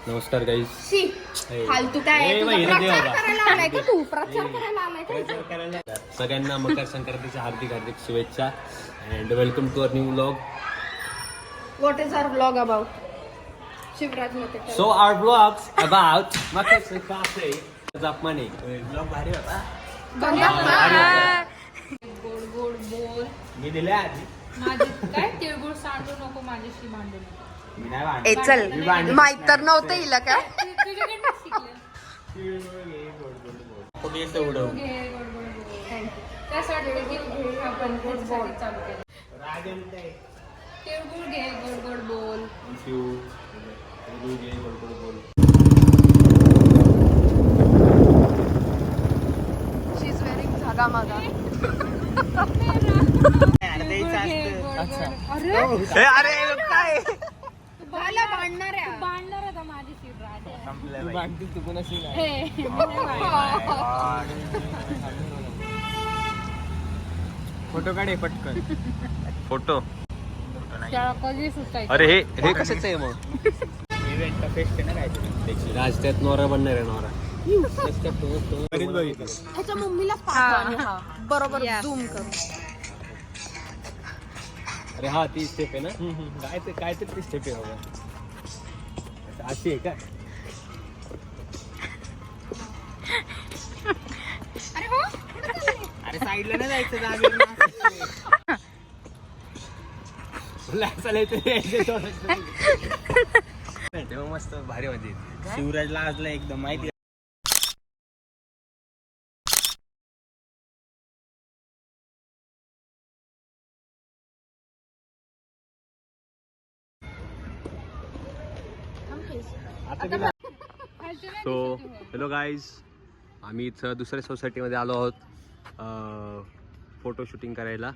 नमस्कार गाईज. फालतू काय प्रचार करायला आलाय का तू? प्रचार करायला आलाय का? सगळ्यांना मकर संक्रांतीच्या हार्दिक हार्दिक शुभेच्छा and welcome to our new vlog. What is our vlog about? Shivraj मध्ये so our vlogs about Makar Sankranti. जापमाने व्लॉग भारी होता. गोड गोड बोल. मी दिले आधी. माझे काय तिळगुळ सांडू नको, माझ्याशी भांडू नको. मी नाही भांडत. चल माहित तर नव्हतं हिला काय. तुझ्याकडनं शिकले. कोणी येतं उडव. घे गोड गोड बोल. त्यासाठी आपण त्याच्यासाठी चालू केलं. तिळगुळ घे गोड गोड बोल. शी इज वेअरिंग झागा मागा. अरे काय मला भांडणाऱ्या भांडणार होता माझ्याशी राजा. भांडतील तू कोणाशी नाही. हे फोटो काढे पटकन. फोटो. त्याला कधी सुटायचं. अरे हे कशाच आहे मग? इव्हेंट फेस्ट आहे ना काहीतरी. राज त्यात नवरा बनणार आहे. नवरा ह्याच्या मम्मीला पाठवा. बरोबर झूम कर. अरे हा ती स्टेप आहे ना. काय ते ती स्टेप आहे बाबा. अशी आहे का? अरे हो अरे साईडला नाही जायचं जागेवर. तेव्हा मस्त भारी होती. शिवराजला आजला एकदम माहिती. सो हॅलो गाईज, आम्ही इथं दुसऱ्या सोसायटीमध्ये आलो आहोत फोटो शूटिंग करायला.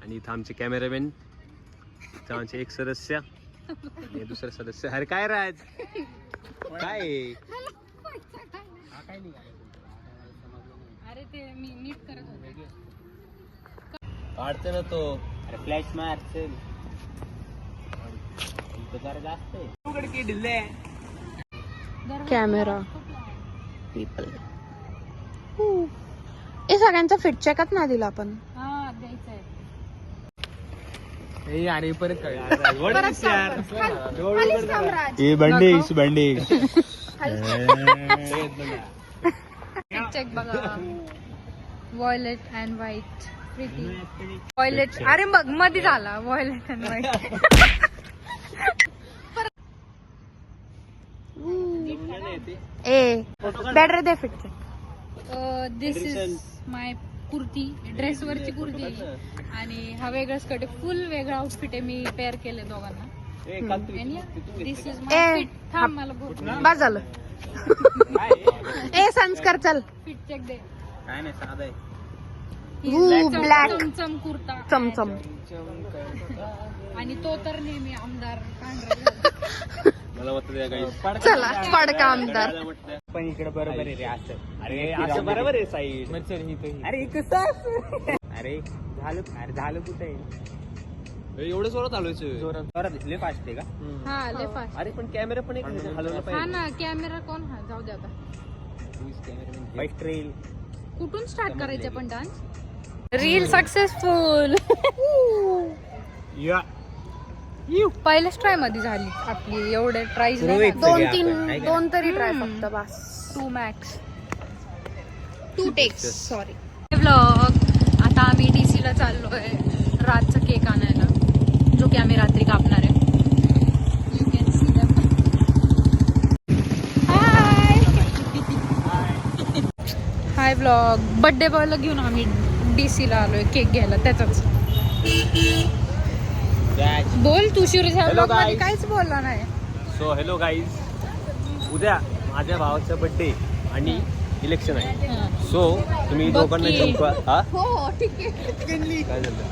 आणि इथं आमचे कॅमेरामॅन, इथं आमचे एक सदस्य आणि दुसरे सदस्य. अरे काय राज काय अरे ते मी नीट करत होते. काढते ना तो. अरे फ्लॅश मार. जास्त कॅमेरा पीपल. हे सगळ्यांचा फिट चेकअप ना दिला आपण. हा द्यायचं आहे. अरे परत चेक बघा. Violet and white. Pretty violet. अरे बघ मध्ये झाला वॉयलेट अँड व्हाईट. बॅटरी दे fit. This is my kurti. ड्रेसवरची कुर्ती आणि हा वेगळा स्कर्ट आहे. फुल वेगळा आउटफिट आहे. मी पेअर केले दोघांना. दिस इज माय फिट. थांब मला बोल. बस झालं. ए संस्कार चल. फिट चेक दे. काय नाही साधा आहे. ब्लॅक चमचम कुर्ता. चमचम. आणि तो तर नेहमी आमदार पांढरा. मला वाटतं चला पडका आमदार. पण इकडे बरोबर आहे रे असं. अरे असं बरोबर आहे साईड. अरे कसं. अरे झालं कुठे एवढं जोरात आलोय. जोरात लय फास्ट आहे का? हा लय फास्ट. अरे पण कॅमेरा पण एक हलवला हा पाहिजे ना. कॅमेरा कोण? हा जाऊ दे आता. ट्रेल. कुठून स्टार्ट करायचे पण डान्स? Reel successful. पहिल्याच ट्राय मध्ये झाली आपली. एवढे ट्रायज दोन तरी ट्राय फक्त बस. 2 मॅक्स 2 टेक्स. सॉरी. व्लॉग. आता आम्ही DC ला चाललोय रातचा केक आणायला, जो की आम्ही रात्री कापणार आहे. You can see them. Hi vlog. Birthday बॉयला घेऊन आम्ही DC ला आलोय केक घ्यायला. त्याचाच बोल तू. शिवराज मध्ये काहीच बोलला नाही. सो हॅलो गाईज, उद्या माझ्या भावाचा बर्थडे आणि इलेक्शन आहे. सो तुम्ही दोघांना जिंकवा. हा हो ठीक आहे. काय झालं?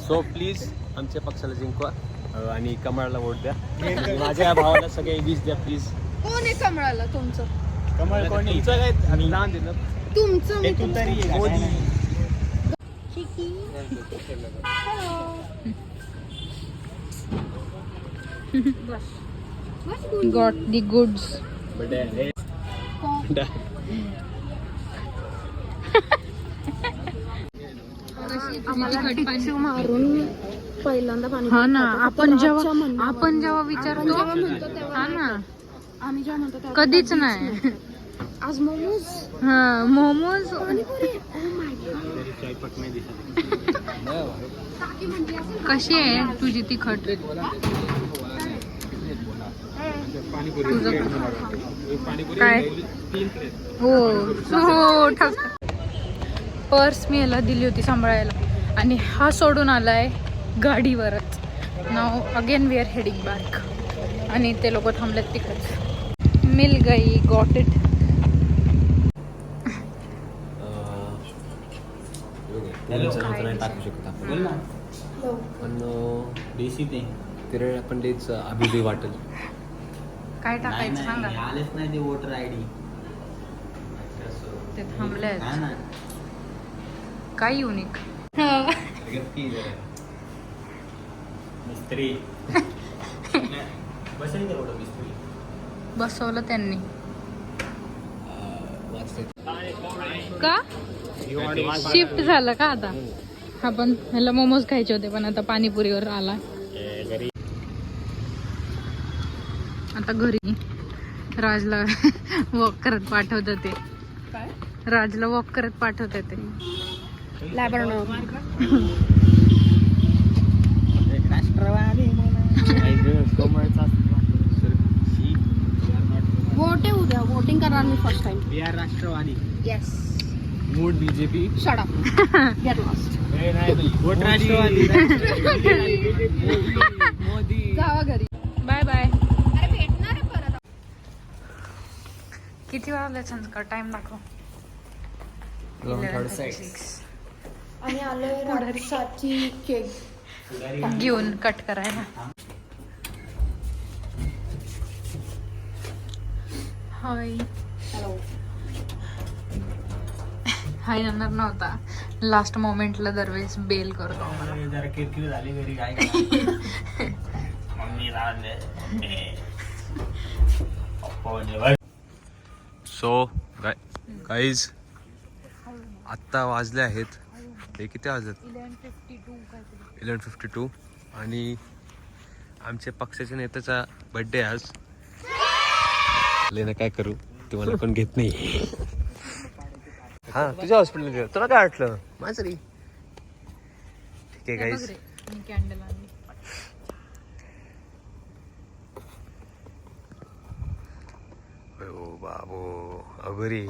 सो प्लीज आमच्या पक्षाला जिंकवा आणि कमळाला वोट द्या. माझ्या भावाला सगळे 20 द्या प्लीज. कोण आहे कमळाला तुमचं? कमळ कोणी? तुमचं काय लहान दे ना. तुमचं तरी Hello. Got the goods. मारून पहिल्यांदा पाणी. हा ना, आपण जेव्हा विचारतो, हा ना, आम्ही जेव्हा म्हणतो तेव्हा कधीच नाही. आज मोमोज. हा, मोमोज. कशी आहे तुझी तिखट? तुझं काय? हो पर्स मी याला दिली होती सांभाळायला आणि हा सोडून आलाय गाडीवरच. Now again we are heading back आणि ते लोक थांबलेत तिकडेच. मिल गई, गॉट इट. टाकू शकतो आपण पण तिरळ आपण तेच अभिदय वाटेल. काय टाकायचं सांगा. आलेच नाही ते वोटर आयडी. ते थांबले आहेत. काय युनिक. मिस्त्री बसेल तेवढं मिस्त्री बसवलं त्यांनी का? शिफ्ट झालं का आता? हा पण ह्याला मोमोज खायचे होते पण आता पाणीपुरीवर आला. आता घरी राजला वॉक करत पाठवत ते. राजला वॉक करत पाठवत ते. राष्ट्रवादी वोट आहे उद्या. वोटिंग करणार मी first time. We are Rashtrawadi. Yes. Mood BJP. Shut up. Get lost. Voter ID. जावा घरी. Bye bye. अरे भेटणार आहे परत. किती वाजले संस्कार? टाइम दाखव. 11:36. आणि आलोय राजसाठी केक घेऊन कट करायला. हाय. हॅलो. हाय नंतर नव्हता. लास्ट मोमेंटला दरवेळेस बेल करतो आम्हाला. जरा किरकिर झाली घरी काय मम्मी सो गाईज आत्ता वाजले आहेत ते किती वाजलेत? 11:52 आणि आमच्या पक्षाच्या नेत्याचा बर्थडे आज. लेना काय करू तुम्हाला पण घेत नाही. हा तुझ्या हॉस्पिटल तुला काय वाटलं माझं रे? ठीक आहे गाईज. कॅन्डल आणली. ओ बाबो अगोरी.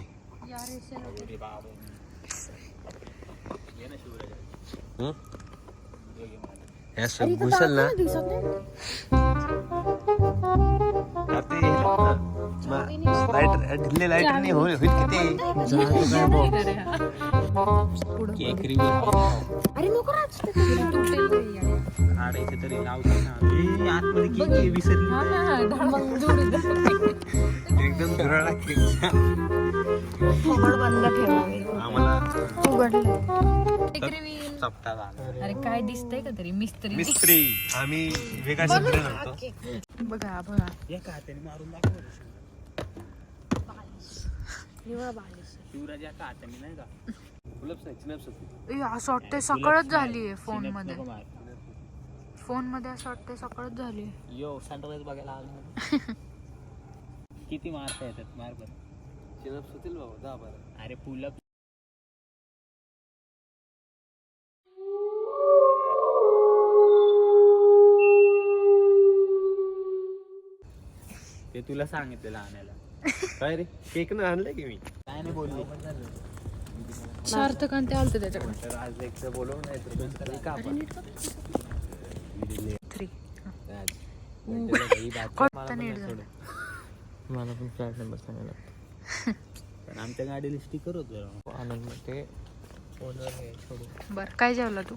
घुसल ना ढिल्ले लाईट नाही होईल किती. अरे नको राज. काढायचं तरी लावतो ना. आतमध्ये केक विसरली. एकदम धुराळा केक. बंद ठेवावे. आम्हाला उघडले. अरे काय दिसतंय का तरी? मिस्त्री आम्ही वेगळा शब्द नव्हतो. बघा एका हाताने मारून दाखव. शिवराज एका हाताने नाही का? असं वाटतंय सकाळच झालीये. फोन मध्ये असं वाटतंय सकाळच झाली. यो सनराइज बघायला आलो. किती मारता येतात? मार बरं. चिनप्स होतील बाबा 10-12. अरे पुलअप ते तुला सांगितलेलं आणायला. काय रे केक न आणलं की मी काय नाही बोलली. सार्थक आणि ते आलते त्याच्याकडे. तर आज एक बोलवून नाही तर दुसरं का आपण 3. मला पण फ्लॅट नंबर सांगायला लागतो. पण आमच्या गाडीला स्टिकर होतं आनंदमध्ये. बर काय जेवला तू?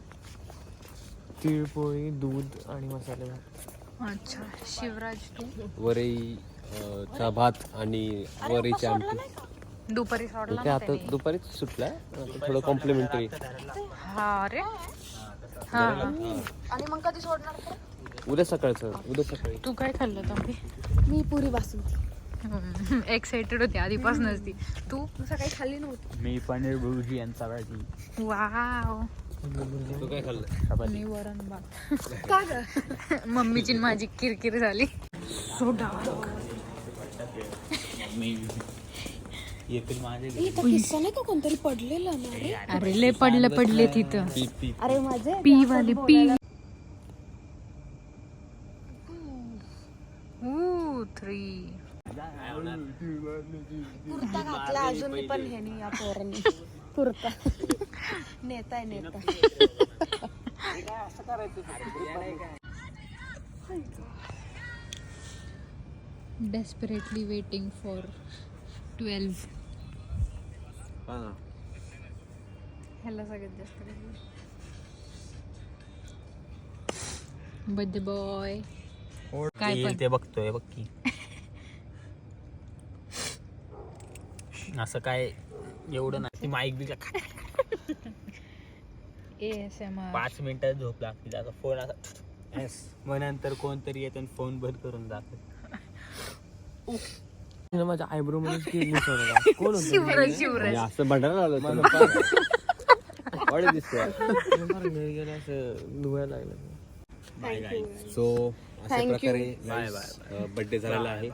तिळपोळी, दूध आणि मसाले भात. अच्छा. शिवराज तू? वरई चा भात आणि वरईची आमटी. दुपारी सोडला ते आता दुपारीच सुटला. थोडं कॉम्प्लिमेंटरी. हा रे हा. आणि मग कधी सोडणार ते? उद्या सकाळचं उद्या सकाळी. तू काय खाल्लं तंबी? मी पुरी बासुंदी एक्साइटेड होती आधीपासूनच ती. तू सकाळी खाल्ली नव्हती. मी पनीर भुर्जी आणि चपाती. वाव. तू काय खाल्लं? मी वरण भात. का ग? मम्मीची न माझी किरकिर झाली. So dark. येतील माझे इथं किस्सा नाही का कोणतरी पडलेलं ना रे? अरे लय पडले तिथं. अरे माझे पी वाली पी. 3. कुर्ता घातला अजूनही पण हे नाही या पोरांनी. कुर्ता नेता नेता. Desperately waiting for 12. ह्याला सगळ्यात जास्त बर्थडे बॉय. काय पण? ते बघतोय बघ की. असं काय एवढं नाही. ती माईक बी ASMR. 5 मिनिटात झोप लागते. आता फोन असा मग नंतर कोणतरी येतं फोन बंद करून जात. माझ्या आयब्रो मध्ये कोण शिवराज असं भंडारा आलं दिसतोय. धुवायला लागलं. सो अशा प्रकारे बर्थडे झालेला आहे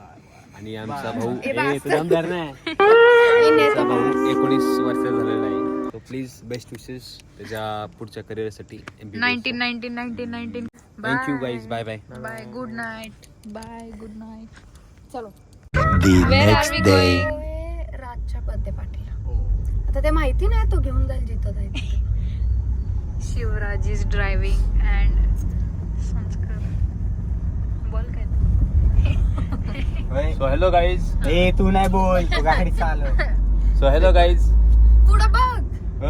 आणि आमचा भाऊ आमचा भाऊ 19 वर्ष झालेला आहे. सो प्लीज बेस्ट विशेस त्याच्या पुढच्या करिअरसाठी. 19. Thank you guys. Bye bye. Bye. Good night. Bye. Good night. चलो. Where are we going? राजच्या बर्थडे पार्टीला. आता ते माहिती नाही तो घेऊन जाईल जिथं जायचं. Shivraj is driving and Sanskar बोल काय. So hello guys. ए तू नाही बोल, तू गाडी चालव. So hello guys. पुढं बघ.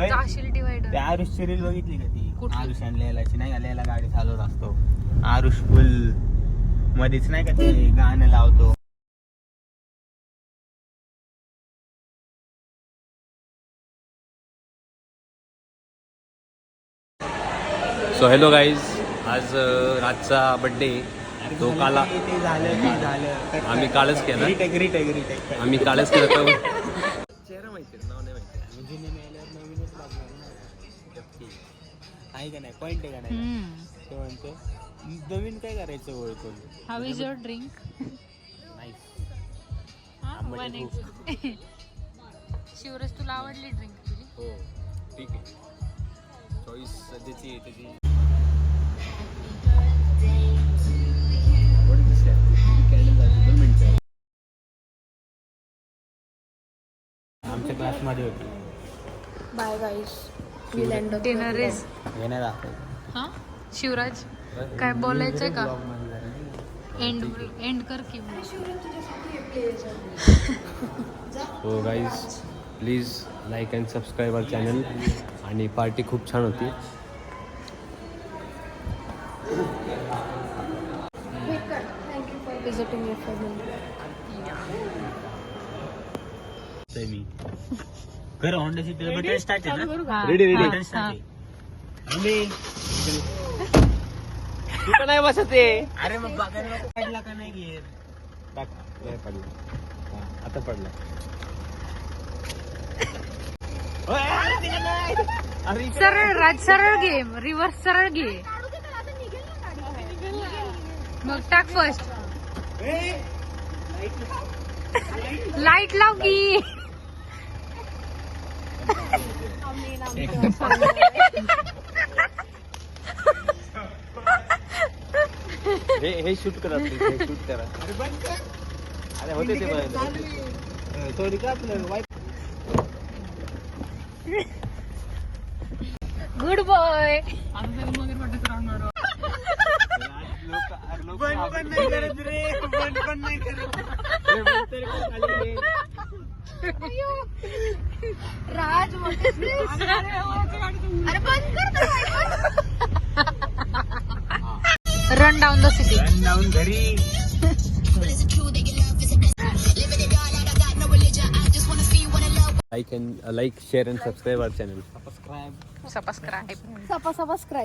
जाशील डिवायडर. त्या आरुषची रील बघितली का ती? कुठली? आरुष आणि लैलाची नाही का? लैला गाडी चालवत असतो, आरुष फुल मध्येच नाही का ते गाणं लावतो. So hello guys. आज राजचा बर्थडे. तो काल ते झालं आम्ही कालच केला. रिटेक आम्ही कालच केलं. तर चेहरा माहिती नाव नाही माहिती. नवीनच लागणार ना. आहे का नाही? पॉइंट आहे का नाही? तो म्हणतो नवीन काय करायचं ओळखून. How is your drink? Shivraj तुला आवडली ड्रिंक तुझी? हो ठीक आहे. चॉईस सध्याची आहे त्याची. आमच्या क्लासमध्ये होती. Bye guys. Dinner is. हे नाही दाखवत. हा शिवराज काय बोलायचंय का? एंड कर की. हो guys please like and subscribe our channel. आणि पार्टी खूप छान होती. Thank you for visiting your family. मी कर होंडा सिटी बटन स्टार्ट आहे ना? रेडी बटन स्टार्ट आहे. तू का नाही बसत आहे? अरे मग बघायला नको पडला का नाही घेत. टाक. नाही पडला. आता पडला. सरळ राज सरळ घे. रिव्हर्स सरळ घे. मग टाक फर्स्ट. लाईट लाव की. हे शूट करा. शूट करा. अरे होते ते सॉरी का आपलं वाईफ. Good boy. पण नाही करत रे. पण नाही करत. राज मोठे. अरे बंद कर. Run down the city. जाऊन घरी. like, share and subscribe our channel. Subscribe. Subscribe. Subscribe.